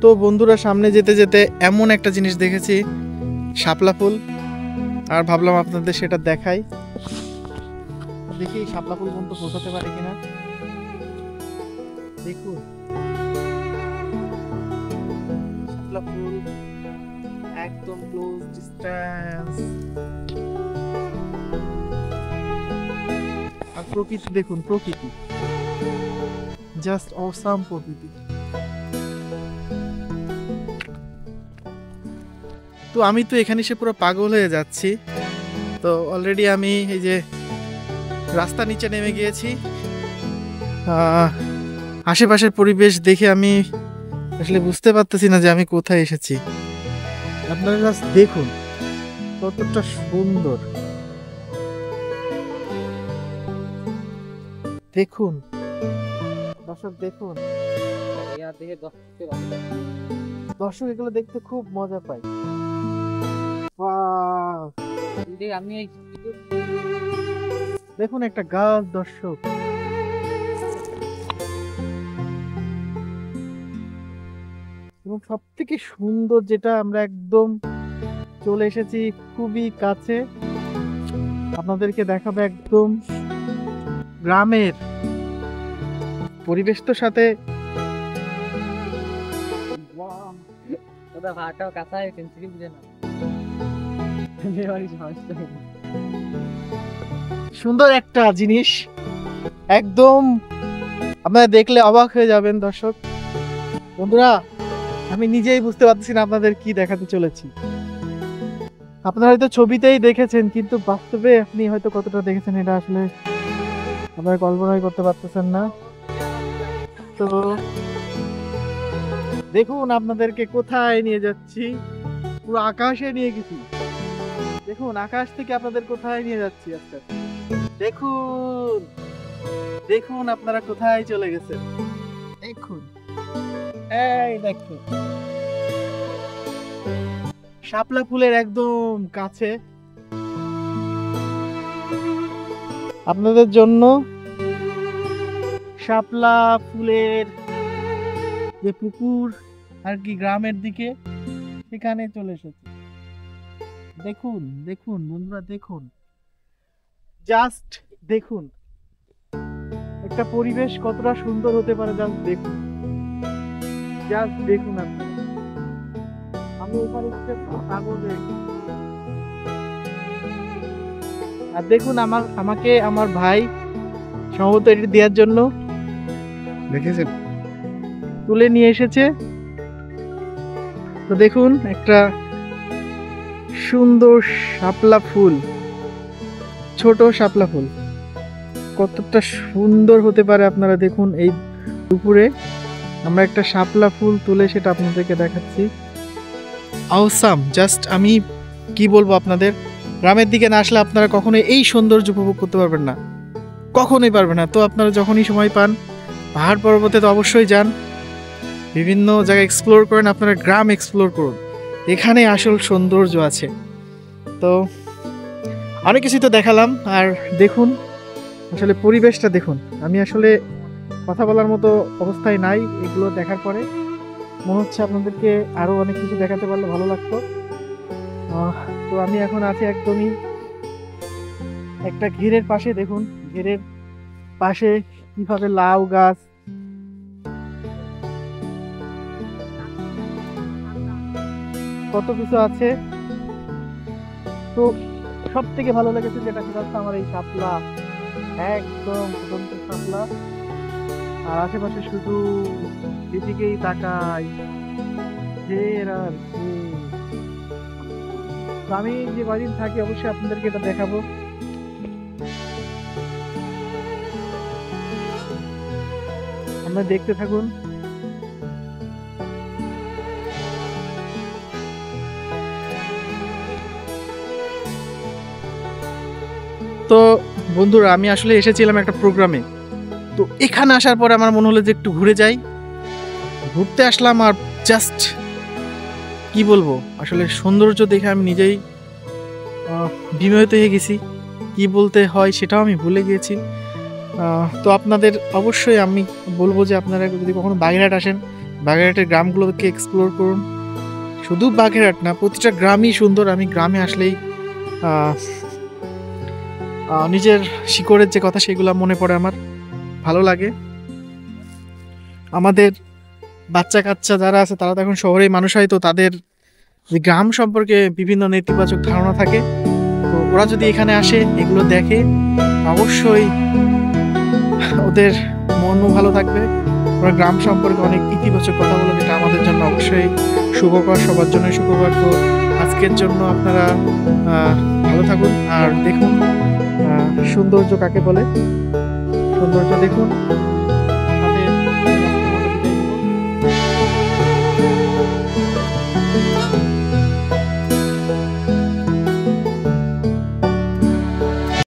তো বন্ধুরা, সামনে যেতে যেতে এমন একটা জিনিস দেখেছি, শাপলা ফুল, আর ভাবলাম আপনাদের সেটা দেখাই। দেখি শাপলা ফুল পর্যন্ত পৌঁছাতে পারে কিনা। দেখুন শাপলা ফুল, একদম ক্লোজ ডিস্টেন্স। আর প্রকৃতি দেখুন, প্রকৃতি জাস্ট অসাম প্রকৃতি। তো আমি তো এখানে এসে পুরো পাগল হয়ে যাচ্ছি। তো অলরেডি আমি এই যে রাস্তা নিচে নেমে গিয়েছি। আশেপাশের পরিবেশ দেখে আমি আসলে বুঝতে পারতেছি না যে আমি কোথায় এসেছি। আপনারা জাস্ট দেখুন কতটা সুন্দর। দেখুন দর্শক, দেখুন দর্শক, এগুলো দেখতে খুব মজা পায়। দেখুন একটা গাছ দর্শক, এবং সব থেকে সুন্দর যেটা, আমরা একদম চলে এসেছি খুবই কাছে। আপনাদেরকে দেখাবো একদম গ্রামের পরিবেশ তো সাথে। সুন্দর একটা জিনিস, একদম আপনারা দেখলে অবাক হয়ে যাবেন দর্শক। বন্ধুরা, আমি নিজেই বুঝতে পারছি না আপনাদের কি দেখাতে চলেছি। আপনারা হয়তো ছবিতেই দেখেছেন, কিন্তু বাস্তবে আপনি হয়তো কতটা দেখেছেন এটা আসলে আপনারা কল্পনাই করতে পারতেছেন না। তো দেখুন আপনাদেরকে কোথায় নিয়ে যাচ্ছি, পুরো আকাশে নিয়ে গেছি। দেখুন আকাশ থেকে আপনাদের কোথায় নিয়ে যাচ্ছি আজকে। দেখুন দেখুন আপনারা কোথায় চলে গেছেন। দেখুন, এই দেখুন শাপলা ফুলের একদম কাছে আপনাদের জন্য শাপলা ফুলের যে পুকুর আর কি, গ্রামের দিকে সেখানে চলে এসেছে। দেখুন দেখুন বন্ধুরা, দেখুন জাস্ট দেখুন একটা পরিবেশ কতটা সুন্দর হতে পারে। জাস্ট দেখুন, জাস্ট দেখুন আপনারা। আমি এখানে পাগল হয়ে গেছি। আর দেখুন আমাকে আমার ভাই সম্ভবত এটা দেওয়ার জন্য দেখেছেন তুলে নিয়ে এসেছে। তো দেখুন একটা সুন্দর শাপলা ফুল, ছোট শাপলা ফুল কতটা সুন্দর হতে পারে আপনারা দেখুন। এই দুপুরে আমরা একটা শাপলা ফুল তুলে সেটা আপনাদেরকে দেখাচ্ছি। অসাম, জাস্ট আমি কি বলবো আপনাদের, গ্রামের দিকে না আসলে আপনারা কখনোই এই সৌন্দর্য উপভোগ করতে পারবেন না, কখনোই পারবেন না। তো আপনারা যখনই সময় পান পাহাড় পর্বতে তো অবশ্যই যান, বিভিন্ন জায়গায় এক্সপ্লোর করেন, আপনারা গ্রাম এক্সপ্লোর করুন, এখানে আসল সৌন্দর্য আছে। তো অনেক কিছুই তো দেখালাম, আর দেখুন আসলে পরিবেশটা দেখুন। আমি আসলে কথা বলার মতো অবস্থায় নাই, এগুলো দেখার পরে মনে হচ্ছে আপনাদেরকে আরো অনেক কিছু দেখাতে পারলে ভালো লাগতো। তো আমি এখন আছি একদমই একটা ঘেরের পাশে। দেখুন ঘেরের পাশে কিভাবে লাউ গাছ, কত কিছু আছে। তো সব থেকে ভালো লেগেছে যেটা, সেটা হচ্ছে আমার এই শাপলা, একদম ফুটন্ত শাপলা। আর আশেপাশে শুধু এদিকেই তাকাই, ঘের আর ঘের। আমি যে কদিন থাকি অবশ্যই আপনাদেরকে এটা দেখাবো। আপনারা দেখতে থাকুন। তো বন্ধুরা, আমি আসলে এসেছিলাম একটা প্রোগ্রামে। তো এখানে আসার পরে আমার মনে হলো যে একটু ঘুরে যাই। ঘুরতে আসলাম, আর জাস্ট কি বলবো, আসলে সৌন্দর্য দেখে আমি নিজেই বিমোহিত হয়ে গেছি। কি বলতে হয় সেটাও আমি ভুলে গিয়েছি। তো আপনাদের অবশ্যই আমি বলবো যে আপনারা যদি কখনো বাগেরহাট আসেন বাগেরহাটের গ্রামগুলোকে এক্সপ্লোর করুন। শুধু বাগেরহাট না, প্রতিটা গ্রামই সুন্দর। আমি গ্রামে আসলেই আহ, নিজের শিকড়ের যে কথা সেগুলো মনে পড়ে, আমার ভালো লাগে। আমাদের বাচ্চা কাচ্চা যারা আছে তারা তো এখন শহরেই মানুষ হয়, তো তাদের যে গ্রাম সম্পর্কে বিভিন্ন নেতিবাচক ধারণা থাকে। তো ওরা যদি এখানে আসে, এগুলো দেখে, অবশ্যই ওদের মনও ভালো থাকবে। ওরা গ্রাম সম্পর্কে অনেক ইতিবাচক কথা বলে, যেটা আমাদের জন্য অবশ্যই সুখকর, সবার জন্য সুখকর। তো আজকের জন্য আপনারা ভালো থাকুন আর দেখুন সৌন্দর্য কাকে বলে। সৌন্দর্য দেখুন।